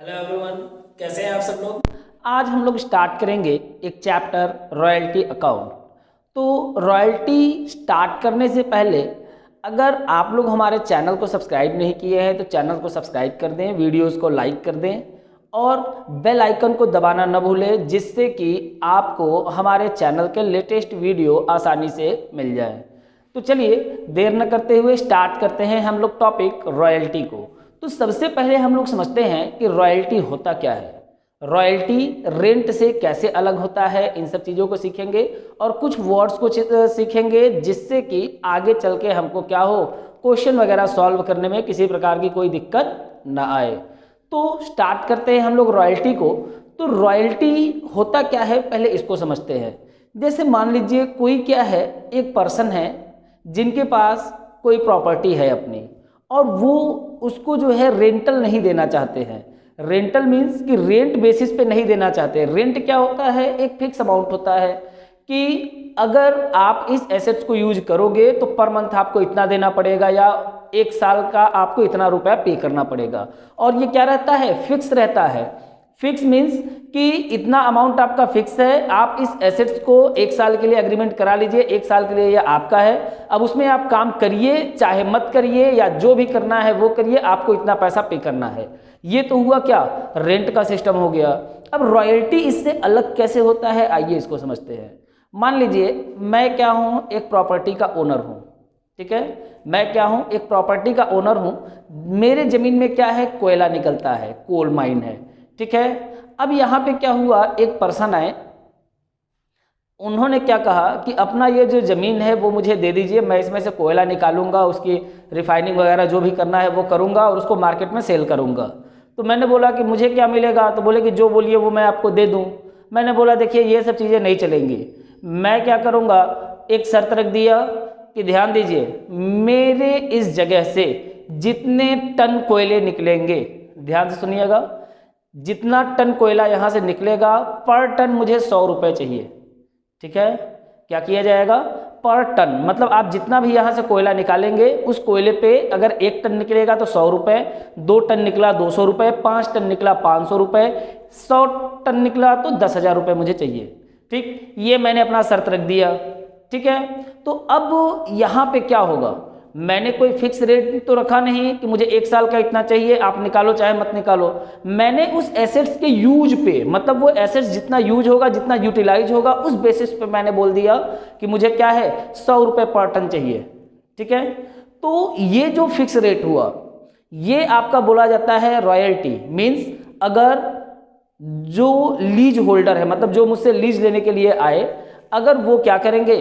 Hello everyone, कैसे हैं आप सब लोग। आज हम लोग स्टार्ट करेंगे एक चैप्टर रॉयल्टी अकाउंट। तो रॉयल्टी स्टार्ट करने से पहले अगर आप लोग हमारे चैनल को सब्सक्राइब नहीं किए हैं तो चैनल को सब्सक्राइब कर दें, वीडियोस को लाइक कर दें और बेल आइकन को दबाना न भूलें, जिससे कि आपको हमारे चैनल के लेटेस्ट वीडियो आसानी से मिल जाए। तो चलिए देर न करते हुए स्टार्ट करते हैं हम लोग टॉपिक रॉयल्टी को। तो सबसे पहले हम लोग समझते हैं कि रॉयल्टी होता क्या है, रॉयल्टी रेंट से कैसे अलग होता है, इन सब चीज़ों को सीखेंगे और कुछ वर्ड्स को सीखेंगे जिससे कि आगे चल के हमको क्या हो, क्वेश्चन वगैरह सॉल्व करने में किसी प्रकार की कोई दिक्कत ना आए। तो स्टार्ट करते हैं हम लोग रॉयल्टी को। तो रॉयल्टी होता क्या है पहले इसको समझते हैं। जैसे मान लीजिए कोई क्या है, एक पर्सन है जिनके पास कोई प्रॉपर्टी है अपनी और वो उसको जो है रेंटल नहीं देना चाहते हैं। रेंटल मीन्स कि रेंट बेसिस पे नहीं देना चाहते। रेंट क्या होता है, एक फिक्स अमाउंट होता है कि अगर आप इस एसेट्स को यूज करोगे तो पर मंथ आपको इतना देना पड़ेगा या एक साल का आपको इतना रुपया पे करना पड़ेगा। और ये क्या रहता है, फिक्स रहता है। फिक्स मीन्स कि इतना अमाउंट आपका फिक्स है, आप इस एसेट्स को एक साल के लिए एग्रीमेंट करा लीजिए, एक साल के लिए ये आपका है। अब उसमें आप काम करिए चाहे मत करिए या जो भी करना है वो करिए, आपको इतना पैसा पे करना है। ये तो हुआ क्या, रेंट का सिस्टम हो गया। अब रॉयल्टी इससे अलग कैसे होता है, आइए इसको समझते हैं। मान लीजिए मैं क्या हूँ, एक प्रॉपर्टी का ओनर हूँ, ठीक है। मैं क्या हूँ, एक प्रॉपर्टी का ओनर हूँ। मेरे जमीन में क्या है, कोयला निकलता है, कोल माइन है, ठीक है। अब यहाँ पे क्या हुआ, एक पर्सन आए, उन्होंने क्या कहा कि अपना ये जो ज़मीन है वो मुझे दे दीजिए, मैं इसमें से कोयला निकालूंगा, उसकी रिफाइनिंग वगैरह जो भी करना है वो करूंगा और उसको मार्केट में सेल करूंगा। तो मैंने बोला कि मुझे क्या मिलेगा, तो बोले कि जो बोलिए वो मैं आपको दे दूं। मैंने बोला देखिए ये सब चीज़ें नहीं चलेंगी, मैं क्या करूँगा, एक शर्त रख दिया कि ध्यान दीजिए, मेरे इस जगह से जितने टन कोयले निकलेंगे, ध्यान से सुनिएगा, जितना टन कोयला यहाँ से निकलेगा पर टन मुझे 100 रुपये चाहिए, ठीक है। क्या किया जाएगा, पर टन, मतलब आप जितना भी यहाँ से कोयला निकालेंगे उस कोयले पे अगर 1 टन निकलेगा तो 100 रुपये, 2 टन निकला 200 रुपये, 5 टन निकला 500 रुपये, 100 टन निकला तो 10,000 रुपये मुझे चाहिए, ठीक। ये मैंने अपना शर्त रख दिया, ठीक है। तो अब यहाँ पे क्या होगा, मैंने कोई फिक्स रेट तो रखा नहीं कि मुझे एक साल का इतना चाहिए, आप निकालो चाहे मत निकालो। मैंने उस एसेट्स के यूज पे, मतलब वो एसेट्स जितना यूज होगा, जितना यूटिलाइज होगा, उस बेसिस पे मैंने बोल दिया कि मुझे क्या है, 100 रुपये पर टन चाहिए, ठीक है। तो ये जो फिक्स रेट हुआ ये आपका बोला जाता है रॉयल्टी। मीन्स अगर जो लीज होल्डर है, मतलब जो मुझसे लीज लेने के लिए आए, अगर वो क्या करेंगे,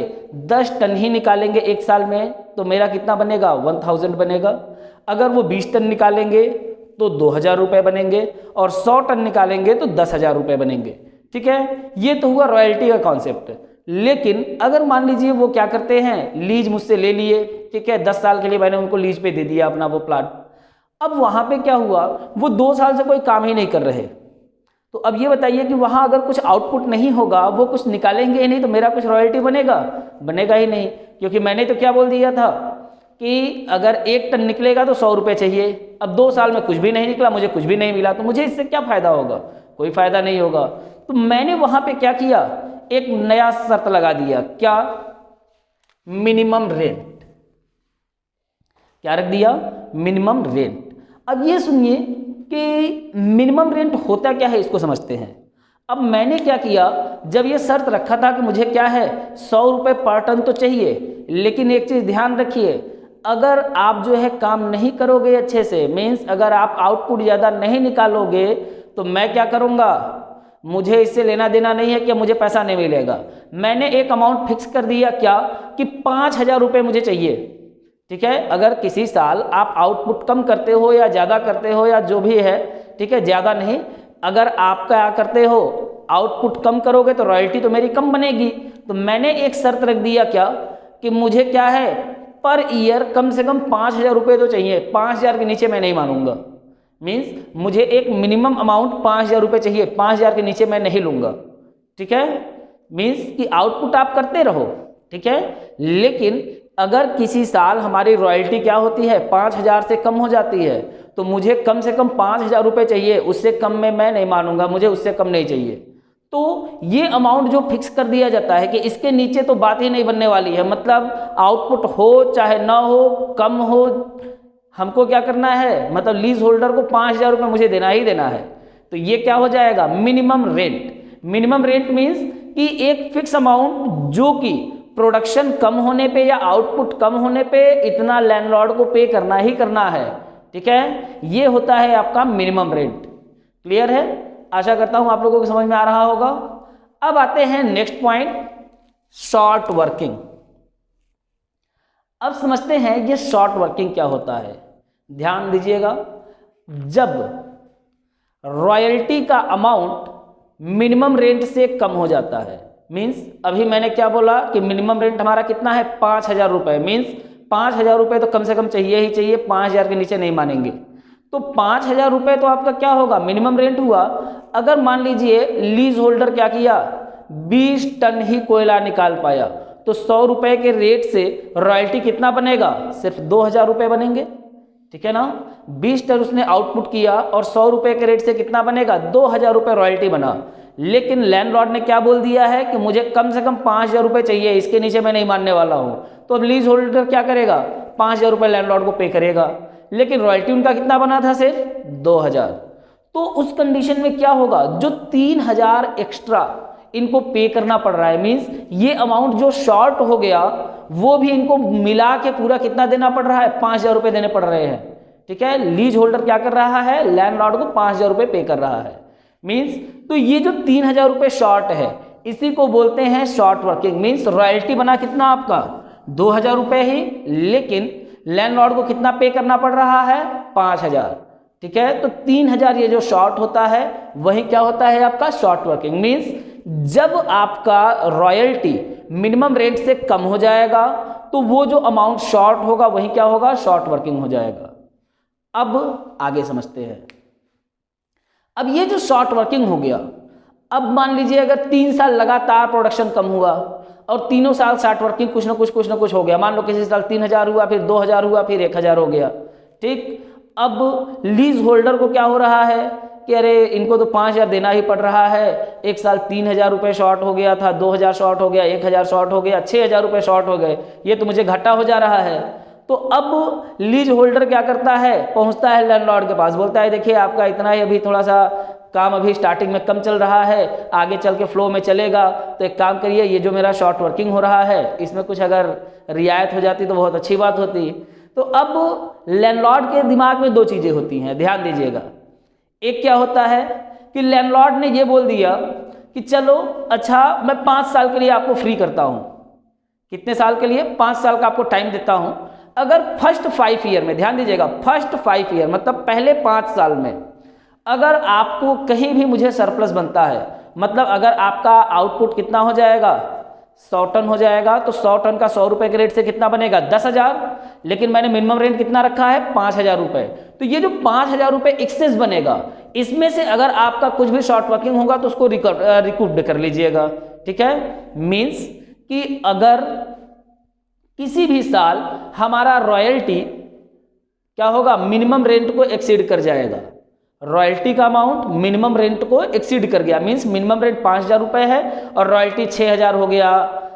10 टन ही निकालेंगे एक साल में तो मेरा कितना बनेगा, 1000 बनेगा। अगर वो 20 टन निकालेंगे तो 2000 रुपये बनेंगे और 100 टन निकालेंगे तो 10,000 रुपये बनेंगे, ठीक है। ये तो हुआ रॉयल्टी का कॉन्सेप्ट। लेकिन अगर मान लीजिए वो क्या करते हैं, लीज मुझसे ले लिए, ठीक है, 10 साल के लिए मैंने उनको लीज पे दे दिया अपना वो प्लाट। अब वहाँ पे क्या हुआ, वो 2 साल से कोई काम ही नहीं कर रहे। तो अब ये बताइए कि वहाँ अगर कुछ आउटपुट नहीं होगा, वो कुछ निकालेंगे ही नहीं, तो मेरा कुछ रॉयल्टी बनेगा, बनेगा ही नहीं। क्योंकि मैंने तो क्या बोल दिया था कि अगर 1 टन निकलेगा तो 100 रुपये चाहिए। अब 2 साल में कुछ भी नहीं निकला, मुझे कुछ भी नहीं मिला, तो मुझे इससे क्या फ़ायदा होगा, कोई फ़ायदा नहीं होगा। तो मैंने वहाँ पे क्या किया, एक नया शर्त लगा दिया, क्या, मिनिमम रेंट। क्या रख दिया, मिनिमम रेंट। अब ये सुनिए कि मिनिमम रेंट होता क्या है, इसको समझते हैं। अब मैंने क्या किया, जब ये शर्त रखा था कि मुझे क्या है, 100 रुपये पर टन तो चाहिए, लेकिन एक चीज़ ध्यान रखिए, अगर आप जो है काम नहीं करोगे अच्छे से, मीन्स अगर आप आउटपुट ज़्यादा नहीं निकालोगे तो मैं क्या करूँगा, मुझे इससे लेना देना नहीं है कि मुझे पैसा नहीं मिलेगा। मैंने एक अमाउंट फिक्स कर दिया, क्या, कि 5,000 रुपये मुझे चाहिए, ठीक है। अगर किसी साल आप आउटपुट कम करते हो या ज़्यादा करते हो या जो भी है, ठीक है, ज़्यादा नहीं, अगर आप क्या करते हो, आउटपुट कम करोगे तो रॉयल्टी तो मेरी कम बनेगी। तो मैंने एक शर्त रख दिया, क्या, कि मुझे क्या है, पर ईयर कम से कम 5,000 रुपये तो चाहिए, 5,000 के नीचे मैं नहीं मानूंगा। मीन्स मुझे एक मिनिमम अमाउंट 5,000 रुपये चाहिए, 5,000 के नीचे मैं नहीं लूँगा, ठीक है। मीन्स कि आउटपुट आप करते रहो, ठीक है, लेकिन अगर किसी साल हमारी रॉयल्टी क्या होती है 5,000 से कम हो जाती है तो मुझे कम से कम 5,000 रुपये चाहिए, उससे कम में मैं नहीं मानूंगा, मुझे उससे कम नहीं चाहिए। तो ये अमाउंट जो फिक्स कर दिया जाता है कि इसके नीचे तो बात ही नहीं बनने वाली है, मतलब आउटपुट हो चाहे ना हो, कम हो, हमको क्या करना है, मतलब लीज होल्डर को 5,000 रुपये मुझे देना ही देना है। तो ये क्या हो जाएगा, minimum rent. Minimum rent means कि एक फिक्स अमाउंट जो कि प्रोडक्शन कम होने पे या आउटपुट कम होने पे इतना लैंडलॉर्ड को पे करना ही करना है, ठीक है। ये होता है आपका मिनिमम रेंट। क्लियर है? आशा करता हूं आप लोगों को समझ में आ रहा होगा। अब आते हैं नेक्स्ट पॉइंट, शॉर्ट वर्किंग। अब समझते हैं ये शॉर्ट वर्किंग क्या होता है। ध्यान दीजिएगा, जब रॉयल्टी का अमाउंट मिनिमम रेंट से कम हो जाता है, मीन्स अभी मैंने क्या बोला कि मिनिमम रेंट हमारा कितना है 5,000 रुपये, मीन्स 5,000 रुपये तो कम से कम चाहिए ही चाहिए, 5,000 के नीचे नहीं मानेंगे। तो 5,000 रुपये तो आपका क्या होगा, मिनिमम रेंट हुआ। अगर मान लीजिए लीज होल्डर क्या किया, 20 टन ही कोयला निकाल पाया, तो 100 रुपये के रेट से रॉयल्टी कितना बनेगा, सिर्फ 2,000 रुपये बनेंगे, ठीक है ना। 20 टन उसने आउटपुट किया और 100 रुपये के रेट से कितना बनेगा, 2,000 रुपये रॉयल्टी बना। लेकिन लैंडलॉर्ड ने क्या बोल दिया है कि मुझे कम से कम 5,000 रुपये चाहिए, इसके नीचे मैं नहीं मानने वाला हूं। तो अब लीज होल्डर क्या करेगा, 5,000 रुपये लैंडलॉर्ड को पे करेगा, लेकिन रॉयल्टी उनका कितना बना था, सिर्फ 2,000। तो उस कंडीशन में क्या होगा, जो 3,000 एक्स्ट्रा इनको पे करना पड़ रहा है, मींस ये अमाउंट जो शॉर्ट हो गया वो भी इनको मिला के पूरा कितना देना पड़ रहा है, 5,000 रुपये देने पड़ रहे हैं, ठीक है। लीज होल्डर क्या कर रहा है, लैंडलॉर्ड को 5,000 रुपये पे कर रहा है, मींस तो ये जो 3,000 रुपये शॉर्ट है इसी को बोलते हैं शॉर्ट वर्किंग। मींस रॉयल्टी बना कितना आपका 2,000 रुपये ही, लेकिन लैंडलॉर्ड को कितना पे करना पड़ रहा है, 5,000, ठीक है। तो 3,000 ये जो शॉर्ट होता है वही क्या होता है आपका शॉर्ट वर्किंग। मींस जब आपका रॉयल्टी मिनिमम रेट से कम हो जाएगा तो वो जो अमाउंट शॉर्ट होगा वही क्या होगा, शॉर्ट वर्किंग हो जाएगा। अब आगे समझते हैं। अब ये जो शॉर्ट वर्किंग हो गया, अब मान लीजिए अगर 3 साल लगातार प्रोडक्शन कम हुआ और तीनों साल शॉर्ट वर्किंग कुछ ना कुछ हो गया, मान लो किसी साल 3,000 हुआ, फिर 2,000 हुआ, फिर 1,000 हो गया, ठीक। अब लीज होल्डर को क्या हो रहा है कि अरे इनको तो 5,000 देना ही पड़ रहा है, एक साल 3,000 रुपये शॉर्ट हो गया था, 2,000 शॉर्ट हो गया, 1,000 शॉर्ट हो गया, 6,000 रुपये शॉर्ट हो गए, ये तो मुझे घाटा हो जा रहा है। तो अब लीज होल्डर क्या करता है, पहुंचता है लैंडलॉर्ड के पास, बोलता है देखिए आपका इतना ही अभी थोड़ा सा काम अभी स्टार्टिंग में कम चल रहा है, आगे चल के फ्लो में चलेगा, तो एक काम करिए, ये जो मेरा शॉर्ट वर्किंग हो रहा है इसमें कुछ अगर रियायत हो जाती तो बहुत अच्छी बात होती। तो अब लैंडलॉर्ड के दिमाग में 2 चीज़ें होती हैं, ध्यान दीजिएगा। एक क्या होता है कि लैंडलॉर्ड ने ये बोल दिया कि चलो अच्छा मैं 5 साल के लिए आपको फ्री करता हूँ। कितने साल के लिए, 5 साल का आपको टाइम देता हूँ। अगर फर्स्ट 5 ईयर में, ध्यान दीजिएगा, फर्स्ट 5 ईयर मतलब पहले 5 साल में अगर आपको कहीं भी मुझे सरप्लस बनता है, मतलब अगर आपका आउटपुट कितना हो जाएगा, 100 टन हो जाएगा, तो 100 टन का 100 रुपये के रेट से कितना बनेगा, 10,000, लेकिन मैंने मिनिमम रेट कितना रखा है, 5,000 रुपये। तो ये जो 5,000 रुपये एक्सेस बनेगा, इसमें से अगर आपका कुछ भी शॉर्ट वर्किंग होगा तो उसको रिकूप कर लीजिएगा, ठीक है। मीन्स कि अगर किसी भी साल हमारा रॉयल्टी क्या होगा, मिनिमम रेंट को एक्सीड कर जाएगा, रॉयल्टी का अमाउंट मिनिमम रेंट को एक्सीड कर गया, मींस मिनिमम रेंट 5,000 रुपये है और रॉयल्टी 6,000 हो गया,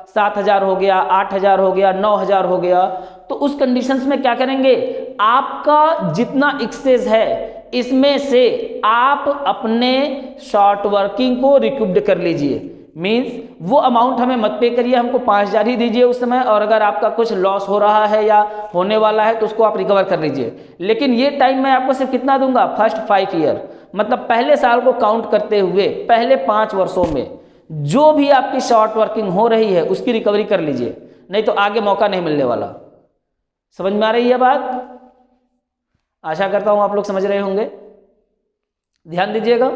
7,000 हो गया, 8,000 हो गया, 9,000 हो गया, तो उस कंडीशंस में क्या करेंगे, आपका जितना एक्सेस है इसमें से आप अपने शॉर्ट वर्किंग को रिकूप्ड कर लीजिए। मींस वो अमाउंट हमें मत पे करिए, हमको 5,000 ही दीजिए उस समय, और अगर आपका कुछ लॉस हो रहा है या होने वाला है तो उसको आप रिकवर कर लीजिए। लेकिन ये टाइम मैं आपको सिर्फ कितना दूंगा, फर्स्ट 5 ईयर, मतलब पहले साल को काउंट करते हुए पहले 5 वर्षों में जो भी आपकी शॉर्ट वर्किंग हो रही है उसकी रिकवरी कर लीजिए, नहीं तो आगे मौका नहीं मिलने वाला। समझ में आ रही है बात? आशा करता हूं आप लोग समझ रहे होंगे। ध्यान दीजिएगा,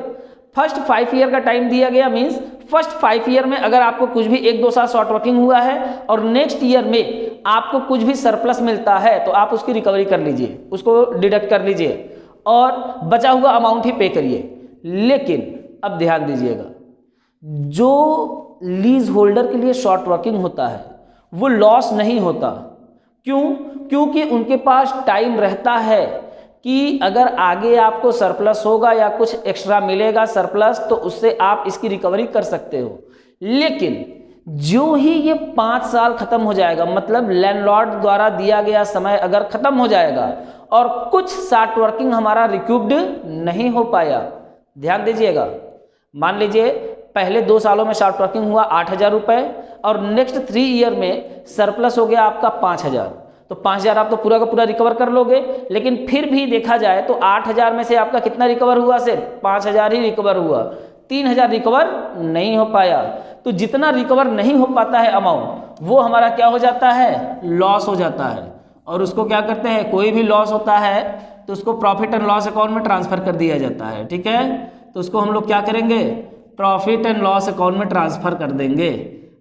फर्स्ट 5 ईयर का टाइम दिया गया, मींस फर्स्ट 5 ईयर में अगर आपको कुछ भी 1-2 साल शॉर्ट वर्किंग हुआ है और नेक्स्ट ईयर में आपको कुछ भी सरप्लस मिलता है तो आप उसकी रिकवरी कर लीजिए, उसको डिडक्ट कर लीजिए और बचा हुआ अमाउंट ही पे करिए। लेकिन अब ध्यान दीजिएगा, जो लीज होल्डर के लिए शॉर्ट वर्किंग होता है वो लॉस नहीं होता, क्यों? क्योंकि उनके पास टाइम रहता है कि अगर आगे आपको सरप्लस होगा या कुछ एक्स्ट्रा मिलेगा सरप्लस, तो उससे आप इसकी रिकवरी कर सकते हो। लेकिन जो ही ये 5 साल खत्म हो जाएगा, मतलब लैंडलॉर्ड द्वारा दिया गया समय अगर खत्म हो जाएगा और कुछ शार्ट वर्किंग हमारा रिक्यूब्ड नहीं हो पाया, ध्यान दीजिएगा, मान लीजिए पहले 2 सालों में शार्ट वर्किंग हुआ 8,000 रुपये और नेक्स्ट 3 ईयर में सरप्लस हो गया आपका 5,000, तो 5,000 आप तो पूरा का पूरा रिकवर कर लोगे। लेकिन फिर भी देखा जाए तो 8,000 में से आपका कितना रिकवर हुआ? सिर्फ 5,000 ही रिकवर हुआ, 3,000 रिकवर नहीं हो पाया। तो जितना रिकवर नहीं हो पाता है अमाउंट, वो हमारा क्या हो जाता है? लॉस हो जाता है। और उसको क्या करते हैं, कोई भी लॉस होता है तो उसको प्रॉफिट एंड लॉस अकाउंट में ट्रांसफर कर दिया जाता है, ठीक है। तो उसको हम लोग क्या करेंगे? प्रॉफिट एंड लॉस अकाउंट में ट्रांसफर कर देंगे।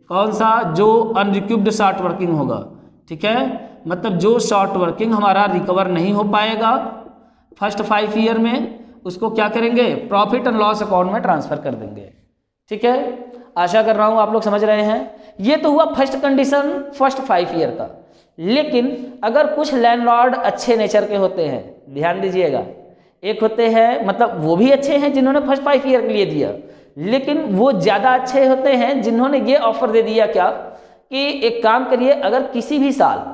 कौन सा? जो अनरिक्यूब्ड शॉर्ट वर्किंग होगा, ठीक है, मतलब जो शॉर्ट वर्किंग हमारा रिकवर नहीं हो पाएगा फर्स्ट 5 ईयर में, उसको क्या करेंगे? प्रॉफिट एंड लॉस अकाउंट में ट्रांसफर कर देंगे, ठीक है। आशा कर रहा हूं आप लोग समझ रहे हैं। ये तो हुआ फर्स्ट कंडीशन फर्स्ट 5 ईयर का। लेकिन अगर कुछ लैंडलॉर्ड अच्छे नेचर के होते हैं, ध्यान दीजिएगा, एक होते हैं मतलब वो भी अच्छे हैं जिन्होंने फर्स्ट 5 ईयर के लिए दिया, लेकिन वो ज़्यादा अच्छे होते हैं जिन्होंने ये ऑफर दे दिया क्या कि एक काम करिए, अगर किसी भी साल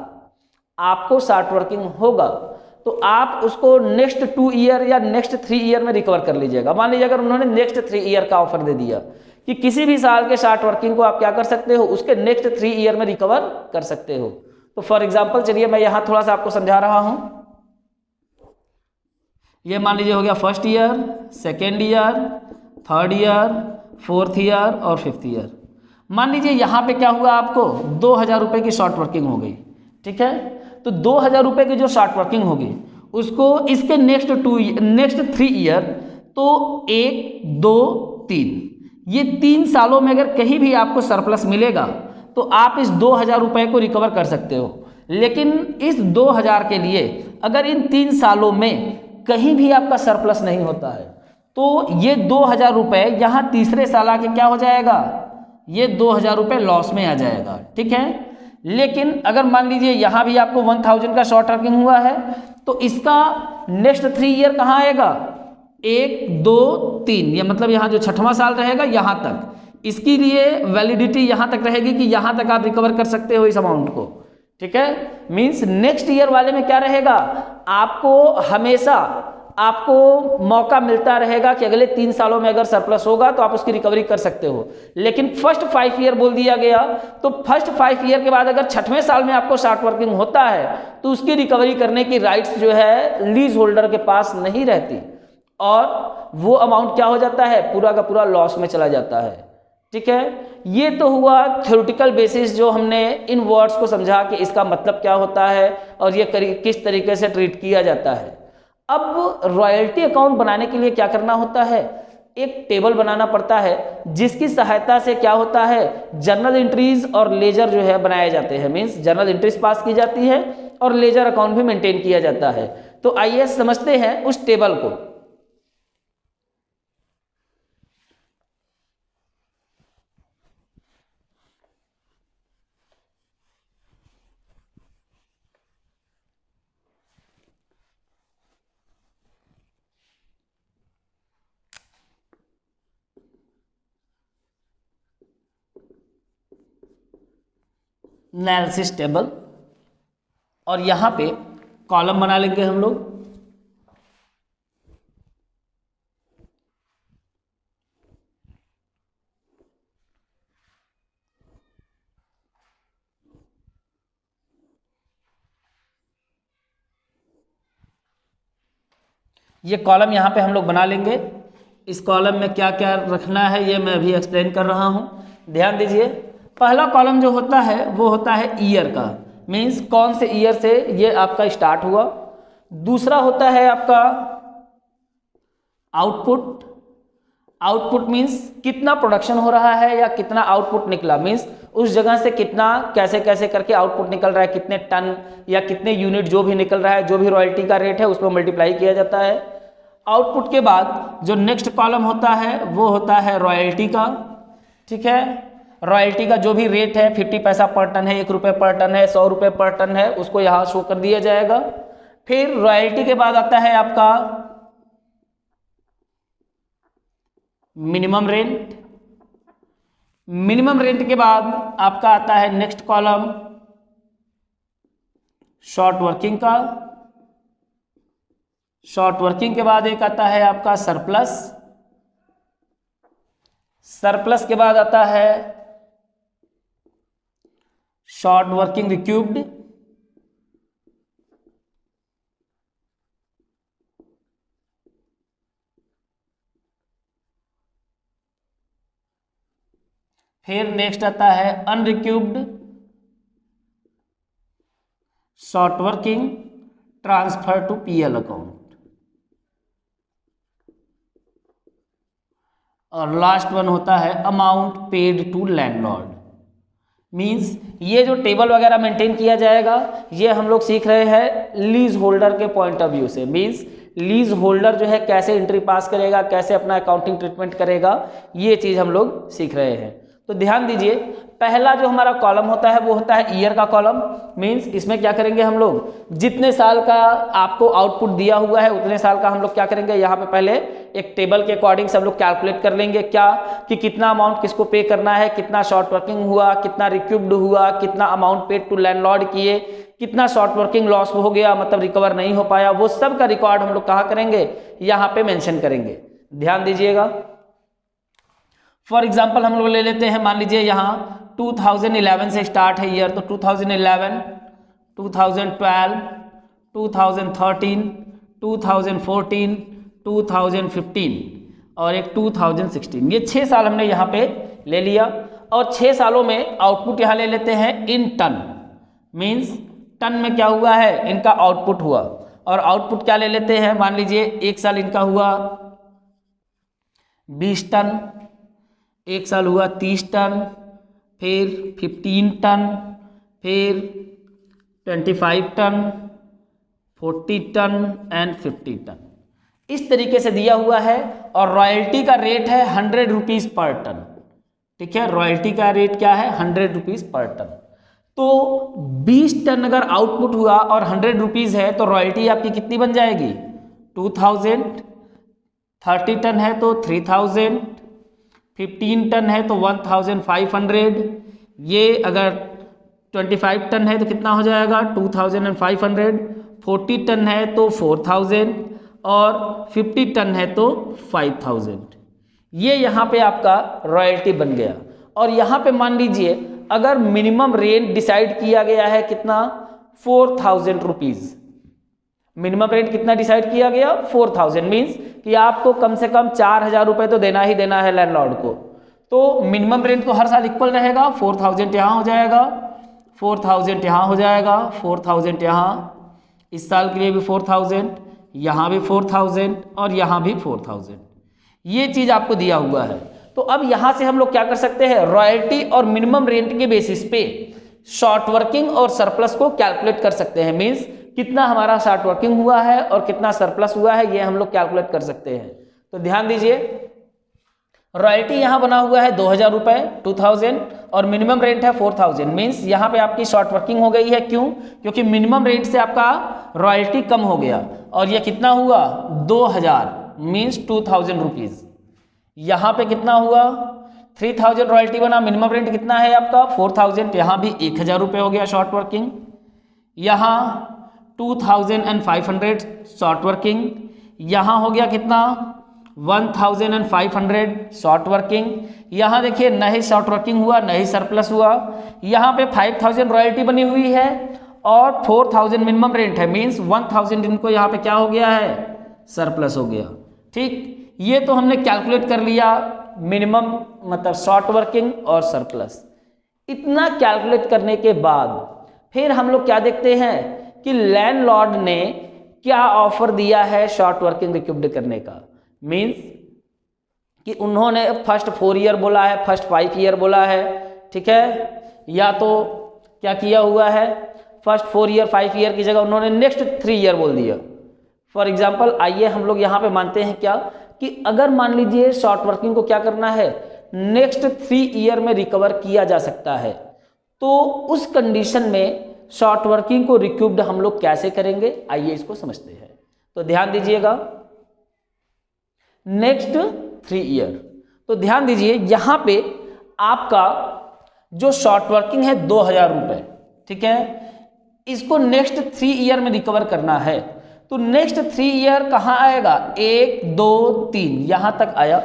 आपको शॉर्ट वर्किंग होगा तो आप उसको नेक्स्ट 2 ईयर या नेक्स्ट 3 ईयर में रिकवर कर लीजिएगा। मान लीजिए अगर उन्होंने नेक्स्ट 3 ईयर का ऑफर दे दिया कि किसी भी साल के शॉर्ट वर्किंग को आप क्या कर सकते हो, उसके नेक्स्ट 3 ईयर में रिकवर कर सकते हो। तो फॉर एग्जाम्पल चलिए मैं यहाँ थोड़ा सा आपको समझा रहा हूँ। ये मान लीजिए हो गया first year, second year, third year, fourth year और फिफ्थ ईयर। मान लीजिए यहाँ पे क्या हुआ, आपको 2,000 रुपये की शॉर्ट वर्किंग हो गई, ठीक है। तो 2,000 रुपये की जो शॉर्ट वर्किंग होगी उसको इसके नेक्स्ट 3 ईयर, तो 1, 2, 3, ये 3 सालों में अगर कहीं भी आपको सरप्लस मिलेगा तो आप इस 2,000 रुपये को रिकवर कर सकते हो। लेकिन इस 2,000 के लिए अगर इन 3 सालों में कहीं भी आपका सरप्लस नहीं होता है तो ये 2,000 रुपये यहाँ तीसरे साल आके क्या हो जाएगा? ये 2,000 रुपये लॉस में आ जाएगा, ठीक है। लेकिन अगर मान लीजिए यहाँ भी आपको 1,000 का शॉर्ट वर्किंग हुआ है तो इसका नेक्स्ट 3 ईयर कहाँ आएगा? 1, 2, 3, ये मतलब यहाँ जो 6वां साल रहेगा यहाँ तक, इसकी लिए वैलिडिटी यहाँ तक रहेगी कि यहाँ तक आप रिकवर कर सकते हो इस अमाउंट को, ठीक है। मीन्स नेक्स्ट ईयर वाले में क्या रहेगा, आपको हमेशा आपको मौका मिलता रहेगा कि अगले 3 सालों में अगर सरप्लस होगा तो आप उसकी रिकवरी कर सकते हो। लेकिन फर्स्ट 5 ईयर बोल दिया गया तो फर्स्ट 5 ईयर के बाद अगर 6वें साल में आपको शॉर्ट वर्किंग होता है तो उसकी रिकवरी करने की राइट्स जो है लीज होल्डर के पास नहीं रहती और वो अमाउंट क्या हो जाता है? पूरा का पूरा लॉस में चला जाता है, ठीक है। ये तो हुआ थ्योरेटिकल बेसिस जो हमने इन वर्ड्स को समझा कि इसका मतलब क्या होता है और ये किस तरीके से ट्रीट किया जाता है। अब रॉयल्टी अकाउंट बनाने के लिए क्या करना होता है? एक टेबल बनाना पड़ता है जिसकी सहायता से क्या होता है, जर्नल एंट्रीज और लेजर जो है बनाए जाते हैं। मीन्स जर्नल एंट्रीज पास की जाती है और लेजर अकाउंट भी मेंटेन किया जाता है। तो आइए समझते हैं उस टेबल को। एनालिसिस टेबल, और यहाँ पे कॉलम बना लेंगे हम लोग। ये कॉलम यहाँ पे हम लोग बना लेंगे। इस कॉलम में क्या क्या रखना है ये मैं अभी एक्सप्लेन कर रहा हूँ, ध्यान दीजिए। पहला कॉलम जो होता है वो होता है ईयर का, मीन्स कौन से ईयर से ये आपका स्टार्ट हुआ। दूसरा होता है आपका आउटपुट। आउटपुट मीन्स कितना प्रोडक्शन हो रहा है या कितना आउटपुट निकला, मीन्स उस जगह से कितना कैसे कैसे करके आउटपुट निकल रहा है, कितने टन या कितने यूनिट जो भी निकल रहा है, जो भी रॉयल्टी का रेट है उस पर मल्टीप्लाई किया जाता है। आउटपुट के बाद जो नेक्स्ट कॉलम होता है वो होता है रॉयल्टी का, ठीक है। रॉयल्टी का जो भी रेट है 50 पैसा पर टन है, 1 रुपये पर टन है, 100 रुपये पर टन है, उसको यहाँ शो कर दिया जाएगा। फिर रॉयल्टी के बाद आता है आपका मिनिमम रेंट। मिनिमम रेंट के बाद आपका आता है नेक्स्ट कॉलम शॉर्ट वर्किंग का। शॉर्ट वर्किंग के बाद एक आता है आपका सरप्लस। सरप्लस के बाद आता है शॉर्ट वर्किंग रिक्यूब्ड। फिर नेक्स्ट आता है unrecouped short working transfer to PL account. और लास्ट वन होता है amount paid to landlord. Means ये जो टेबल वगैरह मेंटेन किया जाएगा ये हम लोग सीख रहे हैं लीज होल्डर के पॉइंट ऑफ व्यू से। मींस लीज होल्डर जो है कैसे एंट्री पास करेगा, कैसे अपना अकाउंटिंग ट्रीटमेंट करेगा, ये चीज़ हम लोग सीख रहे हैं। तो ध्यान दीजिए, पहला जो हमारा कॉलम होता है वो होता है ईयर का कॉलम। मींस इसमें क्या करेंगे हम लोग, जितने साल का आपको आउटपुट दिया हुआ है उतने साल का हम लोग क्या करेंगे, यहाँ पे पहले एक टेबल के अकॉर्डिंग सब लोग कैलकुलेट कर लेंगे क्या कि कितना अमाउंट किसको पे करना है, कितना शॉर्ट वर्किंग हुआ, कितना रिक्यूब्ड हुआ, कितना अमाउंट पेड टू लैंडलॉर्ड किए, कितना शॉर्ट वर्किंग लॉस हो गया मतलब रिकवर नहीं हो पाया, वो सब का रिकॉर्ड हम लोग कहाँ करेंगे, यहाँ पे मेंशन करेंगे। ध्यान दीजिएगा। फॉर एग्जाम्पल हम लोग ले लेते हैं, मान लीजिए यहाँ 2011 से स्टार्ट है ईयर, तो 2011, 2012, 2013, 2014, 2015 और एक 2016, ये 6 साल हमने यहाँ पे ले लिया। और 6 सालों में आउटपुट यहाँ ले लेते हैं इन टन। मीन्स टन में क्या हुआ है, इनका आउटपुट हुआ। और आउटपुट क्या ले लेते हैं, मान लीजिए एक साल इनका हुआ 20 टन, एक साल हुआ 30 टन, फिर 15 टन, फिर 25 टन, 40 टन एंड 50 टन। इस तरीके से दिया हुआ है। और रॉयल्टी का रेट है 100 रुपीज़ पर टन। ठीक है, रॉयल्टी का रेट क्या है, 100 रुपीज़ पर टन। तो 20 टन अगर आउटपुट हुआ और 100 रुपीज़ है तो रॉयल्टी आपकी कितनी बन जाएगी, 2000। 30 टन है तो 3000, 15 टन है तो 1500, ये अगर 25 टन है तो कितना हो जाएगा 2500, 40 टन है तो 4000 और 50 टन है तो 5000। ये यहाँ पे आपका रॉयल्टी बन गया। और यहाँ पे मान लीजिए अगर मिनिमम रेंट डिसाइड किया गया है कितना, 4000 रुपीज़। मिनिमम रेंट कितना डिसाइड किया गया, 4000। मीन्स कि आपको कम से कम 4000 रुपये तो देना ही देना है लैंडलॉर्ड को। तो मिनिमम रेंट तो हर साल इक्वल रहेगा, 4000 यहाँ हो जाएगा, 4000 यहाँ हो जाएगा, 4000 यहाँ, इस साल के लिए भी 4000, यहाँ भी 4000 और यहाँ भी 4000। ये चीज़ आपको दिया हुआ है। तो अब यहाँ से हम लोग क्या कर सकते हैं, रॉयल्टी और मिनिमम रेंट के बेसिस पे शॉर्ट वर्किंग और सरप्लस को कैलकुलेट कर सकते हैं। मीन्स कितना हमारा शॉर्ट वर्किंग हुआ है और कितना सरप्लस हुआ है, ये हम लोग कैलकुलेट कर सकते हैं। तो ध्यान दीजिए, रॉयल्टी यहाँ बना हुआ है 2000 रुपये, 2000, और मिनिमम रेंट है 4000। मीन्स यहाँ पे आपकी शॉर्ट वर्किंग हो गई है। क्यों, क्योंकि मिनिमम रेंट से आपका रॉयल्टी कम हो गया। और ये कितना हुआ 2000, मीन्स 2000 रुपीज़। यहाँ पे कितना हुआ 3000 रॉयल्टी बना, मिनिमम रेंट कितना है आपका 4000, यहाँ भी 1000 रुपये हो गया शॉर्ट वर्किंग। यहाँ 2500 शॉर्ट वर्किंग, यहाँ हो गया कितना 1500 शॉर्ट वर्किंग। यहाँ देखिए न ही शॉर्ट वर्किंग हुआ न ही सरप्लस हुआ। यहाँ पे 5000 रॉयल्टी बनी हुई है और 4000 मिनिमम रेंट है। मीन्स 1000 इनको यहाँ पे क्या हो गया है, सरप्लस हो गया। ठीक, ये तो हमने कैलकुलेट कर लिया मिनिमम मतलब शॉर्ट वर्किंग और सरप्लस। इतना कैलकुलेट करने के बाद फिर हम लोग क्या देखते हैं कि लैंडलॉर्ड ने क्या ऑफर दिया है शॉर्ट वर्किंग रिक्यूब्ड करने का। मीन्स कि उन्होंने फर्स्ट 4 ईयर बोला है, फर्स्ट 5 ईयर बोला है। ठीक है, या तो क्या किया हुआ है, फर्स्ट 4 ईयर 5 ईयर की जगह उन्होंने नेक्स्ट 3 ईयर बोल दिया। फॉर एग्जाम्पल आइए हम लोग यहाँ पे मानते हैं क्या कि अगर मान लीजिए शॉर्ट वर्किंग को क्या करना है नेक्स्ट 3 ईयर में रिकवर किया जा सकता है। तो उस कंडीशन में शॉर्ट वर्किंग को रिक्यूब्ड हम लोग कैसे करेंगे, आइए इसको समझते हैं। तो ध्यान दीजिएगा, नेक्स्ट 3 ईयर, तो ध्यान दीजिए यहां पे आपका जो शॉर्ट वर्किंग है 2000 रुपए, ठीक है, इसको नेक्स्ट 3 ईयर में रिकवर करना है। तो नेक्स्ट 3 ईयर कहां आएगा, 1 2 3 यहां तक आया,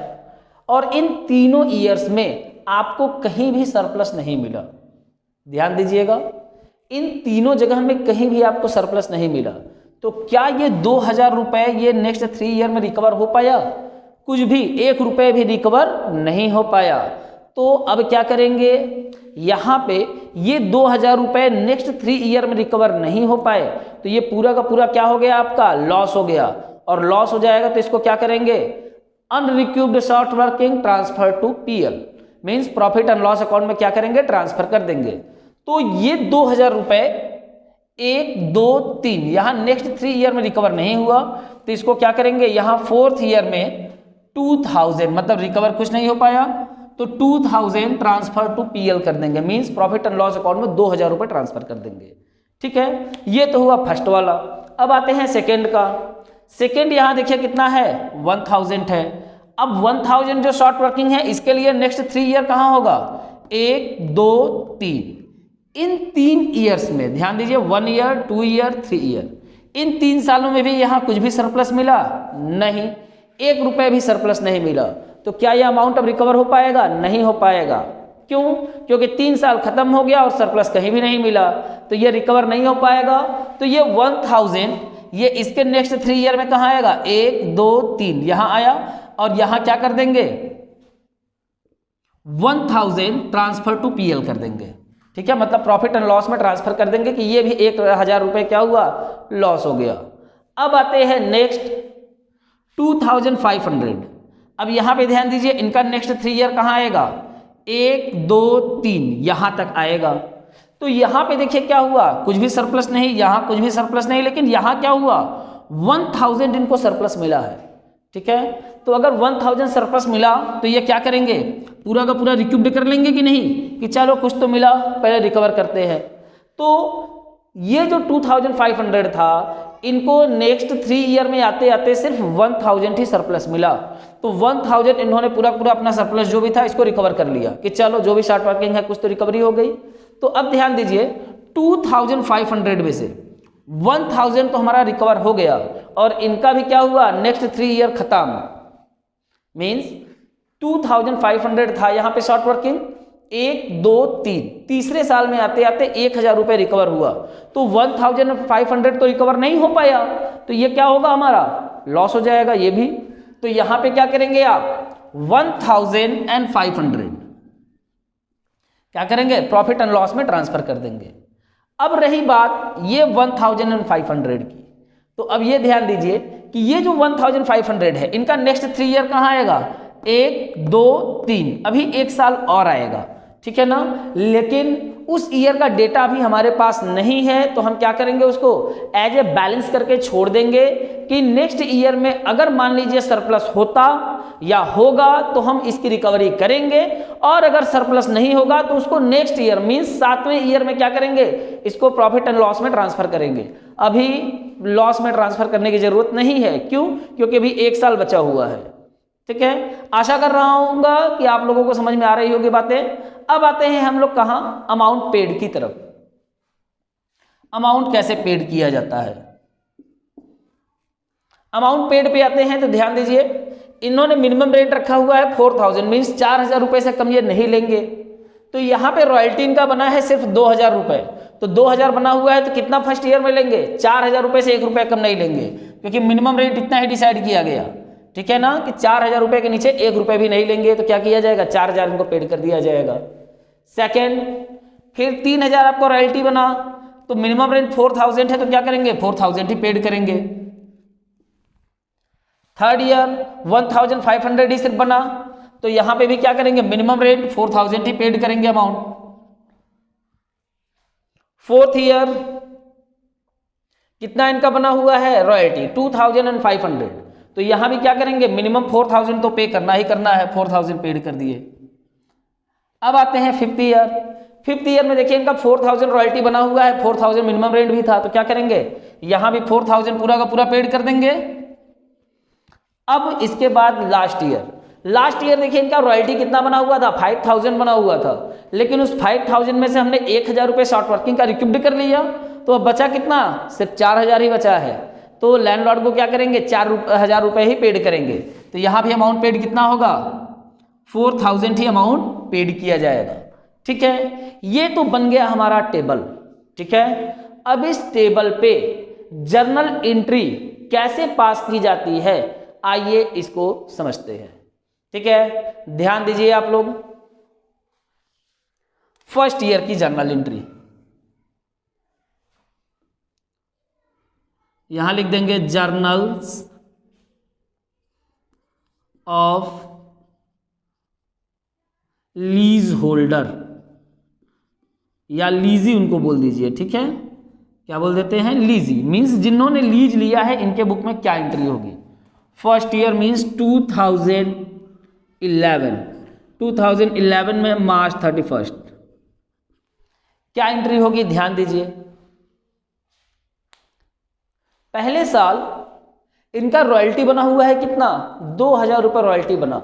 और इन तीनों ईयर्स में आपको कहीं भी सरप्लस नहीं मिला। ध्यान दीजिएगा, इन तीनों जगह में कहीं भी आपको सरप्लस नहीं मिला। तो क्या ये 2000 रुपए ये नेक्स्ट 3 ईयर में रिकवर हो पाया, कुछ भी 1 रुपए भी रिकवर नहीं हो पाया। तो अब क्या करेंगे, यहाँ पे ये 2000 रुपए नेक्स्ट 3 ईयर में रिकवर नहीं हो पाए, तो ये पूरा का पूरा क्या हो गया, आपका लॉस हो गया। और लॉस हो जाएगा तो इसको क्या करेंगे, unrecouped short working transfer to PL, means profit and loss account में क्या करेंगे, ट्रांसफर कर देंगे। तो ये 2000 रुपए 1 2 3 यहाँ नेक्स्ट 3 ईयर में रिकवर नहीं हुआ, तो इसको क्या करेंगे, यहाँ 4th ईयर में 2000 मतलब रिकवर कुछ नहीं हो पाया, तो 2000 ट्रांसफर टू पीएल कर देंगे, means profit and loss account में 2000 रुपए ट्रांसफर कर देंगे। ठीक है, ये तो हुआ फर्स्ट वाला। अब आते हैं सेकेंड का। सेकेंड यहाँ देखिए कितना है, 1000 है। अब 1000 जो शॉर्ट वर्किंग है इसके लिए नेक्स्ट 3 ईयर कहाँ होगा, 1 2 3, इन 3 ईयर्स में ध्यान दीजिए, 1 ईयर 2 ईयर 3 ईयर, इन 3 सालों में भी यहाँ कुछ भी सरप्लस मिला नहीं, 1 रुपए भी सरप्लस नहीं मिला। तो क्या यह अमाउंट अब रिकवर हो पाएगा, नहीं हो पाएगा। क्यों, क्योंकि 3 साल खत्म हो गया और सरप्लस कहीं भी नहीं मिला, तो ये रिकवर नहीं हो पाएगा। तो ये 1000 ये इसके नेक्स्ट 3 ईयर में कहाँ आएगा, 1 2 3 यहाँ आया, और यहाँ क्या कर देंगे, 1000 ट्रांसफर टू पीएल कर देंगे। ठीक है, मतलब प्रॉफिट एंड लॉस में ट्रांसफर कर देंगे कि ये भी 1000 रुपए क्या हुआ, लॉस हो गया। अब आते हैं नेक्स्ट 2500। अब यहां पे ध्यान दीजिए, इनका नेक्स्ट 3 ईयर कहां आएगा, 1 2 3 यहां तक आएगा। तो यहां पे देखिए क्या हुआ, कुछ भी सरप्लस नहीं, यहां कुछ भी सरप्लस नहीं, लेकिन यहां क्या हुआ, 1000 इनको सरप्लस मिला है। ठीक है, तो अगर 1000 सरप्लस मिला तो ये क्या करेंगे, पूरा का पूरा रिक्यूब्ड कर लेंगे कि नहीं, कि चलो कुछ तो मिला पहले रिकवर करते हैं। तो ये जो 2500 था, इनको नेक्स्ट 3 ईयर में आते आते सिर्फ 1000 ही सरप्लस मिला। तो 1000 इन्होंने पूरा पूरा अपना सरप्लस जो भी था इसको रिकवर कर लिया, कि चलो जो भी शॉर्ट वर्किंग है कुछ तो रिकवरी हो गई। तो अब ध्यान दीजिए, 2500 में से 1000 तो हमारा रिकवर हो गया, और इनका भी क्या हुआ, नेक्स्ट 3 ईयर खत्म, मीन्स 2500 था यहाँ पे शॉर्ट वर्किंग, 1 2 3 तीसरे साल में आते आते 1000 रुपए रिकवर हुआ। तो 1500 तो रिकवर नहीं हो पाया, तो ये क्या होगा, हमारा लॉस हो जाएगा ये भी। तो यहां पे क्या करेंगे आप, 1500 क्या करेंगे, प्रॉफिट एंड लॉस में ट्रांसफर कर देंगे। अब रही बात ये 1500 की, तो अब ये ध्यान दीजिए कि ये जो 1500 है इनका नेक्स्ट 3 ईयर कहाँ आएगा, 1 2 3, अभी 1 साल और आएगा। ठीक है ना, लेकिन उस ईयर का डेटा अभी हमारे पास नहीं है, तो हम क्या करेंगे, उसको एज ए बैलेंस करके छोड़ देंगे कि नेक्स्ट ईयर में अगर मान लीजिए सरप्लस होता या होगा तो हम इसकी रिकवरी करेंगे, और अगर सरप्लस नहीं होगा तो उसको नेक्स्ट ईयर मींस 7वें ईयर में क्या करेंगे, इसको प्रॉफिट एंड लॉस में ट्रांसफर करेंगे। अभी लॉस में ट्रांसफर करने की जरूरत नहीं है, क्यों, क्योंकि अभी 1 साल बचा हुआ है। ठीक है, आशा कर रहा हूँगा कि आप लोगों को समझ में आ रही होगी बातें। अब आते हैं हम लोग कहाँ, अमाउंट पेड की तरफ। अमाउंट कैसे पेड किया जाता है, अमाउंट पेड पे आते हैं तो ध्यान दीजिए, इन्होंने मिनिमम रेट रखा हुआ है 4000, मीन्स 4000 रुपए से कम ये नहीं लेंगे। तो यहाँ पे रॉयल्टी इनका बना है सिर्फ 2000 रुपए, तो 2000 बना हुआ है तो कितना फर्स्ट ईयर में लेंगे, 4000 रुपए से 1 रुपए कम नहीं लेंगे, क्योंकि मिनिमम रेट इतना ही डिसाइड किया गया। ठीक है ना, कि 4000 रुपए के नीचे 1 रुपए भी नहीं लेंगे, तो क्या किया जाएगा, 4000 इनको पेड कर दिया जाएगा। सेकेंड, फिर 3000 आपको रॉयल्टी बना, तो मिनिमम रेंट 4000 है, तो क्या करेंगे, 4000 ही पेड करेंगे। थर्ड ईयर 1500 ही सिर्फ बना, तो यहां पे भी क्या करेंगे, मिनिमम रेंट 4000 ही पेड करेंगे अमाउंट। फोर्थ ईयर कितना इनका बना हुआ है, रॉयल्टी 2500, तो यहां भी क्या करेंगे, मिनिमम 4000 तो पे करना ही करना है, 4000 पेड कर दिए। अब आते हैं 5th ईयर। 5th ईयर में देखिए इनका 4000 रॉयल्टी बना हुआ है, 4000 मिनिमम रेंट भी था, तो क्या करेंगे यहां भी 4000 पूरा का पूरा पेड कर देंगे। अब इसके बाद लास्ट ईयर देखिए इनका रॉयल्टी कितना बना हुआ था, 5000 बना हुआ था, लेकिन उस 5000 में से हमने 1000 रुपये शॉर्ट वर्किंग का रिक्यूप्ड कर लिया, तो अब बचा कितना, सिर्फ 4000 ही बचा है। तो लैंडलॉर्ड को क्या करेंगे, 4000 रुपये ही पेड करेंगे। तो यहाँ भी अमाउंट पेड कितना होगा, 4000 ही अमाउंट पेड किया जाएगा। ठीक है, ये तो बन गया हमारा टेबल। ठीक है, अब इस टेबल पे जर्नल एंट्री कैसे पास की जाती है, आइए इसको समझते हैं। ठीक है, ध्यान दीजिए आप लोग। फर्स्ट ईयर की जर्नल एंट्री यहां लिख देंगे, जर्नल्स ऑफ लीज होल्डर, या लीजी उनको बोल दीजिए। ठीक है, क्या बोल देते हैं, लीजी मीन्स जिन्होंने लीज लिया है इनके बुक में क्या एंट्री होगी। फर्स्ट ईयर मीन्स 2011 में मार्च 31 क्या एंट्री होगी, ध्यान दीजिए। पहले साल इनका रॉयल्टी बना हुआ है कितना, 2000 रुपये रॉयल्टी बना,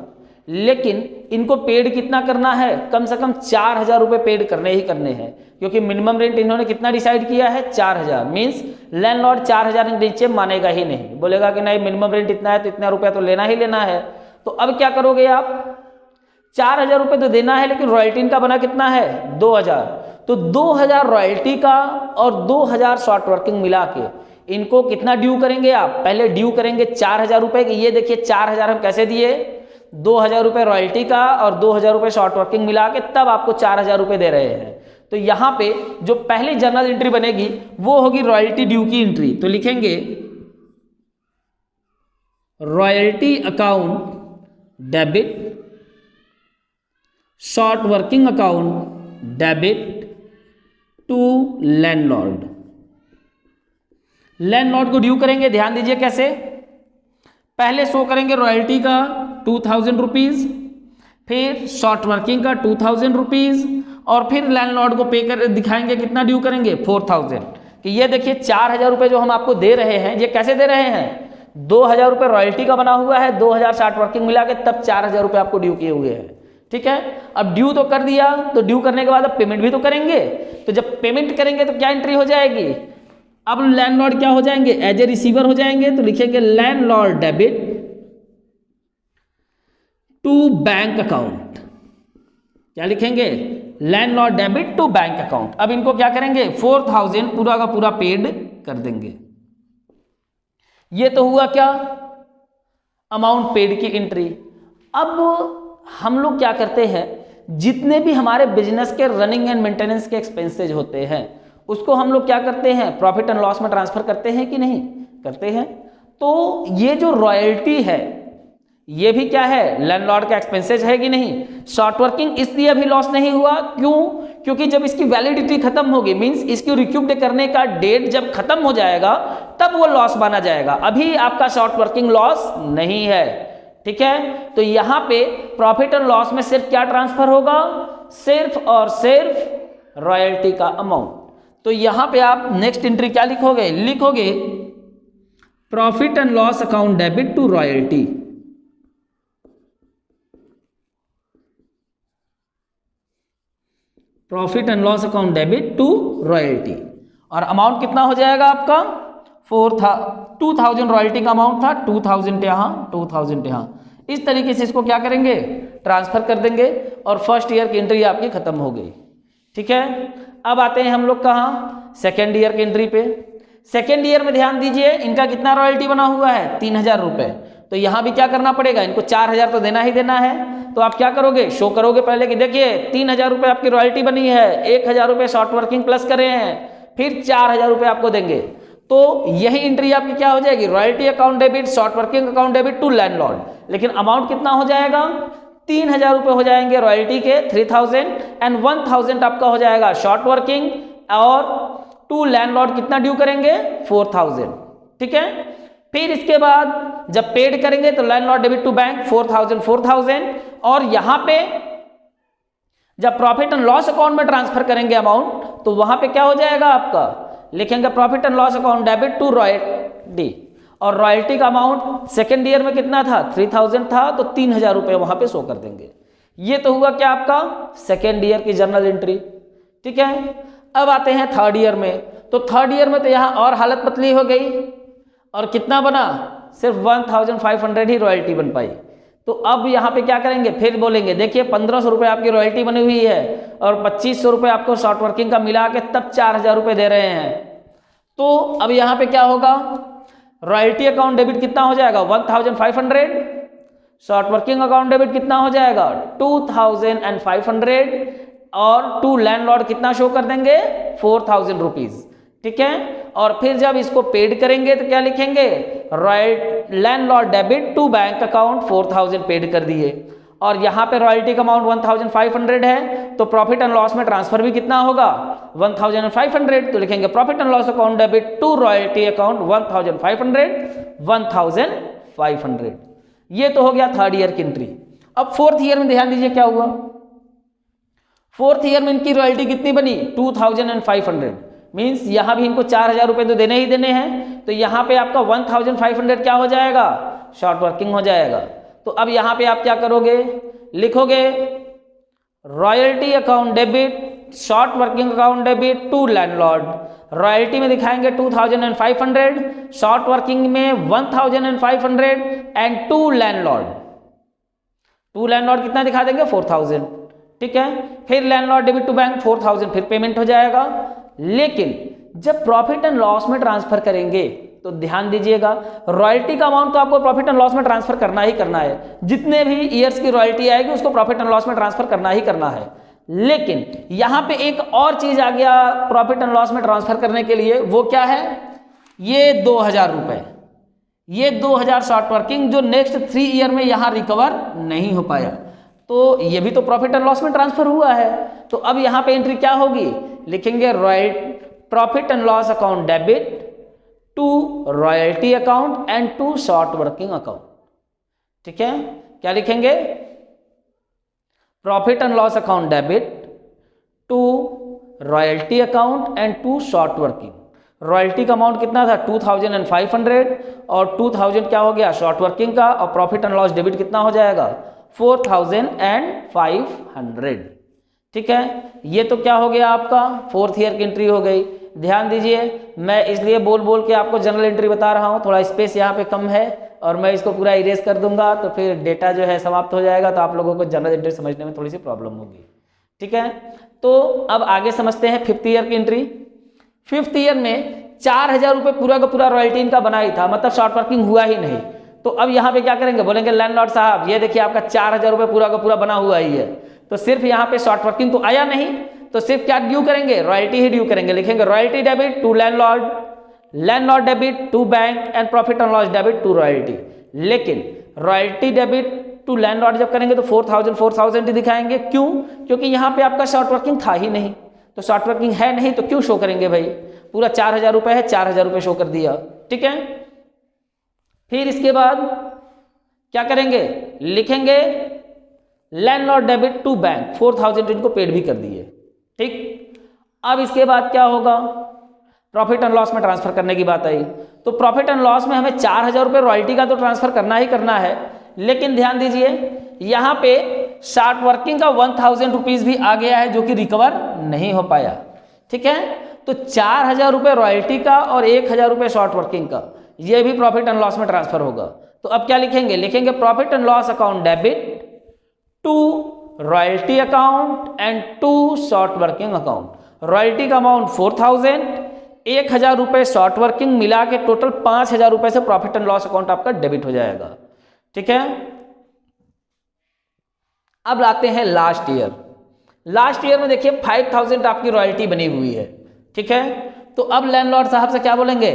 लेकिन इनको पेड कितना करना है, कम से कम 4000 रुपये पेड करने ही करने हैं, क्योंकि मिनिमम रेंट इन्होंने कितना डिसाइड किया है, 4000। मीन्स लैंडलॉर्ड 4000 के नीचे मानेगा ही नहीं, बोलेगा कि नहीं मिनिमम रेंट इतना है तो इतना रुपया तो लेना ही लेना है। तो अब क्या करोगे आप, 4000 रुपये तो देना है, लेकिन रॉयल्टी इनका बना कितना है, 2000। तो 2000 रॉयल्टी का और 2000 शॉर्ट वर्किंग मिला के इनको कितना ड्यू करेंगे आप, पहले ड्यू करेंगे 4000 रुपये की। ये देखिए 4000 हम कैसे दिए, 2000 रुपये रॉयल्टी का और 2000 रुपये शॉर्ट वर्किंग मिला के तब आपको 4000 रुपये दे रहे हैं। तो यहां पे जो पहली जर्नल एंट्री बनेगी वो होगी रॉयल्टी ड्यू की एंट्री। तो लिखेंगे royalty account debit, short working account debit to landlord. Landlord को ड्यू करेंगे, ध्यान दीजिए कैसे, पहले शो करेंगे रॉयल्टी का 2000 रुपीज, फिर शॉर्ट वर्किंग का 2000 रुपीज, और फिर लैंडलॉर्ड को पे कर दिखाएंगे कितना ड्यू करेंगे, 4000। कि ये देखिए 4000 रुपये जो हम आपको दे रहे हैं, ये कैसे दे रहे हैं, 2000 रुपये रॉयल्टी का बना हुआ है, 2000 शॉर्ट वर्किंग मिला के तब 4000 रुपये आपको ड्यू किए हुए हैं। ठीक है, अब ड्यू तो कर दिया, तो ड्यू करने के बाद अब पेमेंट भी तो करेंगे। तो जब पेमेंट करेंगे तो क्या एंट्री हो जाएगी, अब लैंडलॉर्ड क्या हो जाएंगे, एज ए रिसीवर हो जाएंगे। तो लिखेंगे landlord debit to bank account, क्या लिखेंगे, landlord debit to bank account. अब इनको क्या करेंगे, 4000 पूरा का पूरा पेड कर देंगे। ये तो हुआ क्या, अमाउंट पेड की एंट्री। अब हम लोग क्या करते हैं, जितने भी हमारे बिजनेस के रनिंग एंड मेंटेनेंस के एक्सपेंसेज होते हैं उसको हम लोग क्या करते हैं, प्रॉफिट एंड लॉस में ट्रांसफर करते हैं कि नहीं करते हैं। तो ये जो रॉयल्टी है ये भी क्या है, लैंडलॉर्ड का एक्सपेंसेज है कि नहीं। शॉर्ट वर्किंग इसलिए अभी लॉस नहीं हुआ, क्यों, क्योंकि जब इसकी वैलिडिटी खत्म होगी, मींस इसकी रिक्यूप्ड करने का डेट जब खत्म हो जाएगा तब वो लॉस माना जाएगा। अभी आपका शॉर्ट वर्किंग लॉस नहीं है। ठीक है, तो यहां पे प्रॉफिट एंड लॉस में सिर्फ क्या ट्रांसफर होगा, सिर्फ और सिर्फ रॉयल्टी का अमाउंट। तो यहां पे आप नेक्स्ट एंट्री क्या लिखोगे, लिखोगे profit and loss account debit to royalty. Profit and loss account debit to royalty, और अमाउंट कितना हो जाएगा आपका, 2000 रॉयल्टी का अमाउंट था, 2000 यहाँ 2000 यहाँ। इस तरीके से इसको क्या करेंगे, ट्रांसफर कर देंगे, और फर्स्ट ईयर की एंट्री आपकी खत्म हो गई। ठीक है, अब आते हैं हम लोग कहाँ, सेकेंड ईयर की एंट्री पे। सेकेंड ईयर में ध्यान दीजिए इनका कितना रॉयल्टी बना हुआ है, 3000 रुपये। तो यहाँ भी क्या करना पड़ेगा, इनको 4000 तो देना ही देना है। तो आप क्या करोगे, शो करोगे पहले कि देखिए 3000 रुपये आपकी रॉयल्टी बनी है, 1000 रुपये शॉर्ट वर्किंग प्लस करे हैं, फिर 4000 रुपये आपको देंगे। तो यही एंट्री आपकी क्या हो जाएगी, royalty account debit, short working account debit to landlord. लेकिन अमाउंट कितना हो जाएगा, 3000 रुपये हो जाएंगे रॉयल्टी के, 3000 एंड 1000 आपका हो जाएगा शॉर्ट वर्किंग, और टू लैंडलॉर्ड कितना ड्यू करेंगे, 4000। ठीक है, फिर इसके बाद जब पेड करेंगे तो लैंडलॉर्ड डेबिट टू बैंक 4000, और यहां पे जब प्रॉफिट एंड लॉस अकाउंट में ट्रांसफर करेंगे अमाउंट, तो वहां पे क्या हो जाएगा आपका, लिखेंगे profit and loss account debit to royalty, और रॉयल्टी का अमाउंट सेकेंड ईयर में कितना था, 3000 था, तो 3000 रुपये वहां पे शो कर देंगे। ये तो हुआ क्या आपका सेकेंड ईयर की जर्नल एंट्री। ठीक है, अब आते हैं थर्ड ईयर में। तो थर्ड ईयर में तो यहाँ और हालत पतली हो गई, और कितना बना, सिर्फ 1500 ही रॉयल्टी बन पाई। तो अब यहाँ पे क्या करेंगे, फिर बोलेंगे देखिए 1500 रुपये आपकी रॉयल्टी बनी हुई है और 2500 रुपये आपको शॉर्ट वर्किंग का मिला के तब 4000 रुपये दे रहे हैं। तो अब यहाँ पे क्या होगा, रॉयल्टी अकाउंट डेबिट कितना हो जाएगा 1500, शॉर्ट वर्किंग अकाउंट डेबिट कितना हो जाएगा 2500, और टू लैंडलॉर्ड कितना शो कर देंगे 4000 रुपीज। ठीक है, और फिर जब इसको पेड करेंगे तो क्या लिखेंगे, landlord debit to bank account 4000 paid कर दिए, और यहाँ पे रॉयल्टी का अमाउंट 1500 है, तो प्रॉफिट एंड लॉस में ट्रांसफर भी कितना होगा 1500, तो लिखेंगे profit and loss account debit to royalty account 1500। ये तो हो गया थर्ड ईयर की एंट्री। अब फोर्थ ईयर में ध्यान दीजिए क्या हुआ, फोर्थ ईयर में इनकी रॉयल्टी कितनी बनी 2500, मीन्स यहाँ भी इनको 4000 रुपये तो देने ही देने हैं, तो यहाँ पे आपका 1500 क्या हो जाएगा, शॉर्ट वर्किंग हो जाएगा। तो अब यहाँ पे आप क्या करोगे, लिखोगे royalty account debit short working account debit to landlord, royalty में दिखाएंगे 2500, शॉर्ट वर्किंग में 1500 एंड टू लैंडलॉर्ड कितना दिखा देंगे 4000। ठीक है, फिर लैंडलॉर्ड डेबिट टू बैंक 4000, फिर पेमेंट हो जाएगा। लेकिन जब प्रॉफिट एंड लॉस में ट्रांसफर करेंगे तो ध्यान दीजिएगा, रॉयल्टी का अमाउंट तो आपको प्रॉफिट एंड लॉस में ट्रांसफर करना ही करना है, जितने भी ईयर्स की रॉयल्टी आएगी उसको प्रॉफिट एंड लॉस में ट्रांसफर करना ही करना है। लेकिन यहां पे एक और चीज आ गया प्रॉफिट एंड लॉस में ट्रांसफर करने के लिए, वो क्या है, ये 2000 रुपए, ये 2000 शॉर्ट वर्किंग जो नेक्स्ट 3 ईयर में यहां रिकवर नहीं हो पाया, तो ये भी तो प्रॉफिट एंड लॉस में ट्रांसफर हुआ है। तो अब यहां पे एंट्री क्या होगी, लिखेंगे profit and loss account debit to royalty account and to short working account. ठीक है, क्या लिखेंगे, profit and loss account debit to royalty account and to short working. Royalty का अमाउंट कितना था 2500, और 2000 क्या हो गया शॉर्ट वर्किंग का, और प्रॉफिट एंड लॉस डेबिट कितना हो जाएगा 4500। ठीक है, ये तो क्या हो गया आपका फोर्थ ईयर की एंट्री हो गई। ध्यान दीजिए, मैं इसलिए बोल बोल के आपको जनरल एंट्री बता रहा हूँ, थोड़ा स्पेस यहाँ पे कम है और मैं इसको पूरा इरेज कर दूंगा तो फिर डेटा जो है समाप्त हो जाएगा, तो आप लोगों को जनरल एंट्री समझने में थोड़ी सी प्रॉब्लम होगी। ठीक है, तो अब आगे समझते हैं फिफ्थ ईयर की एंट्री। फिफ्थ ईयर में 4000 रुपये पूरा का पूरा रॉयल्टी इनका बना ही था, मतलब शॉर्ट वर्किंग हुआ ही नहीं। तो अब यहाँ पे क्या करेंगे, बोलेंगे लैंडलॉर्ड साहब ये देखिए आपका 4000 रुपये पूरा का पूरा बना हुआ ही है, तो सिर्फ यहाँ पे शॉर्ट वर्किंग तो आया नहीं, तो सिर्फ क्या ड्यू करेंगे, रॉयल्टी ही ड्यू करेंगे। लिखेंगे royalty debit to landlord, landlord debit to bank and profit and loss debit to royalty. लेकिन रॉयल्टी डेबिट टू लैंडलॉर्ड जब करेंगे तो 4000 ही दिखाएंगे। क्यों, क्योंकि यहाँ पे आपका शॉर्ट वर्किंग था ही नहीं, तो शॉर्ट वर्किंग है नहीं तो क्यों शो करेंगे भाई, पूरा 4000 रुपये है, 4000 रुपये शो कर दिया। ठीक है, फिर इसके बाद क्या करेंगे, लिखेंगे लैंडलॉर्ड डेबिट टू बैंक 4000 इनको पेड भी कर दिए। ठीक, अब इसके बाद क्या होगा, प्रॉफिट एंड लॉस में ट्रांसफर करने की बात आई, तो प्रॉफिट एंड लॉस में हमें 4000 रुपये रॉयल्टी का तो ट्रांसफर करना ही करना है। लेकिन ध्यान दीजिए यहाँ पे शॉर्ट वर्किंग का 1000 रुपीज भी आ गया है जो कि रिकवर नहीं हो पाया। ठीक है, तो 4000 रुपये रॉयल्टी का और 1000 रुपये शॉर्ट वर्किंग का, ये भी प्रॉफिट एंड लॉस में ट्रांसफर होगा। तो अब क्या लिखेंगे, लिखेंगे profit and loss account debit to royalty account and to short working account. Royalty का अमाउंट 4000, 1000 रुपये शॉर्ट वर्किंग मिला के टोटल 5000 रुपये से प्रॉफिट एंड लॉस अकाउंट आपका डेबिट हो जाएगा। ठीक है, अब लाते हैं लास्ट ईयर। लास्ट ईयर में देखिए 5000 आपकी रॉयल्टी बनी हुई है। ठीक है, तो अब लैंडलॉर्ड साहब से क्या बोलेंगे,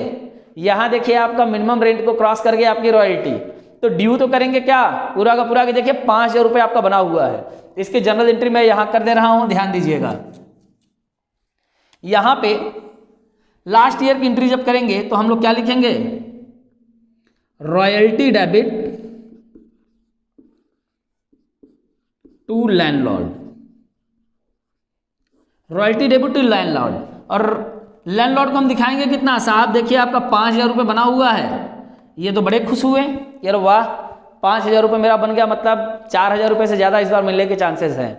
यहां देखिए आपका मिनिमम रेंट को क्रॉस कर गया आपकी रॉयल्टी, तो ड्यू तो करेंगे क्या पूरा का पूरा, कि देखिए 5000 रुपये आपका बना हुआ है। इसकी जनरल एंट्री मैं यहां कर दे रहा हूं, ध्यान दीजिएगा। यहां पे लास्ट ईयर की एंट्री जब करेंगे तो हम लोग क्या लिखेंगे, royalty debit to landlord, royalty debit to landlord, और लैंडलॉर्ड को हम दिखाएंगे कितना, साहब देखिए आपका 5,000 रुपये बना हुआ है। ये तो बड़े खुश हुए यार, वाह 5,000 रुपये मेरा बन गया, मतलब 4,000 रुपये से ज़्यादा इस बार मिलने के चांसेस हैं।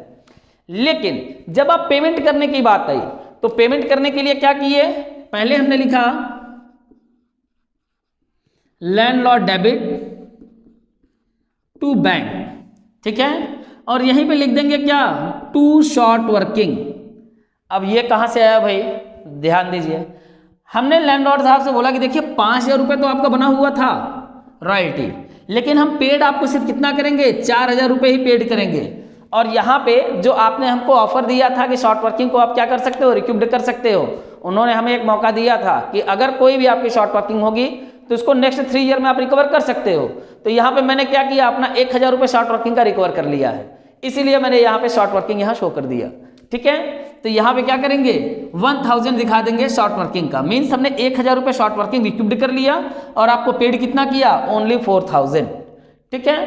लेकिन जब आप पेमेंट करने की बात आई तो पेमेंट करने के लिए क्या किए, पहले हमने लिखा लैंडलॉर्ड डेबिट टू बैंक, ठीक है, और यहीं पे लिख देंगे क्या, टू शॉर्ट वर्किंग। अब ये कहाँ से आया भाई, ध्यान दीजिए, हमने लैंडलॉर्ड साहब से बोला कि देखिए 5,000 रुपये तो आपका बना हुआ था रॉयल्टी, लेकिन हम पेड आपको सिर्फ कितना करेंगे, 4,000 रुपये ही पेड करेंगे। और यहाँ पे जो आपने हमको ऑफर दिया था कि शॉर्ट वर्किंग को आप क्या कर सकते हो, रिक्यूप्ड कर सकते हो, उन्होंने हमें एक मौका दिया था कि अगर कोई भी आपकी शॉर्ट वर्किंग होगी तो उसको नेक्स्ट 3 ईयर में आप रिकवर कर सकते हो। तो यहाँ पे मैंने क्या किया, अपना 1,000 रुपये शॉर्ट वर्किंग का रिकवर कर लिया है, इसीलिए मैंने यहाँ पे शॉर्ट वर्किंग यहाँ शो कर दिया, ठीक है। तो यहाँ पे क्या करेंगे, 1,000 दिखा देंगे शॉर्ट वर्किंग का, मीन्स हमने 1,000 रुपये शॉर्ट वर्किंग रिक्यूप्ड कर लिया और आपको पेड कितना किया, ओनली 4,000, ठीक है।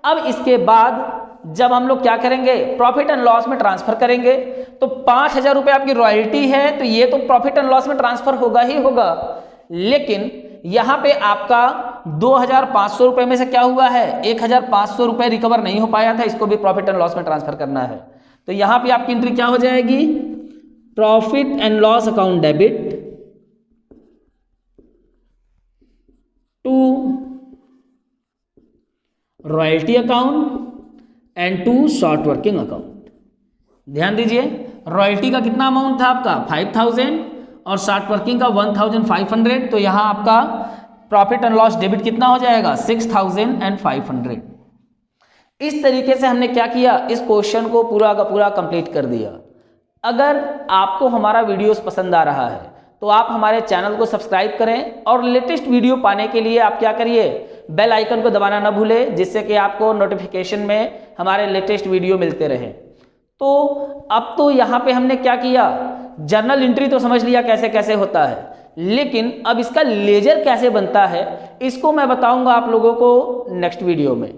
अब इसके बाद जब हम लोग क्या करेंगे, प्रॉफिट एंड लॉस में ट्रांसफर करेंगे, तो 5,000 रुपये आपकी रॉयल्टी है, तो ये तो प्रॉफिट एंड लॉस में ट्रांसफर होगा ही होगा। लेकिन यहाँ पे आपका 2,500 रुपये में से क्या हुआ है, 1,500 रुपये रिकवर नहीं हो पाया था, इसको भी प्रॉफिट एंड लॉस में ट्रांसफर करना है। तो यहाँ पे आपकी एंट्री क्या हो जाएगी, profit and loss account debit to royalty account and to short working account. ध्यान दीजिए, रॉयल्टी का कितना अमाउंट था आपका 5,000 और शॉर्ट वर्किंग का 1,500, तो यहाँ आपका प्रॉफिट एंड लॉस डेबिट कितना हो जाएगा, 6,500। इस तरीके से हमने क्या किया, इस क्वेश्चन को पूरा का पूरा कंप्लीट कर दिया। अगर आपको हमारा वीडियोस पसंद आ रहा है तो आप हमारे चैनल को सब्सक्राइब करें और लेटेस्ट वीडियो पाने के लिए आप क्या करिए, बेल आइकन को दबाना ना भूलें, जिससे कि आपको नोटिफिकेशन में हमारे लेटेस्ट वीडियो मिलते रहे। तो अब तो यहाँ पे हमने क्या किया, जर्नल एंट्री तो समझ लिया कैसे कैसे होता है, लेकिन अब इसका लेजर कैसे बनता है इसको मैं बताऊंगा आप लोगों को नेक्स्ट वीडियो में।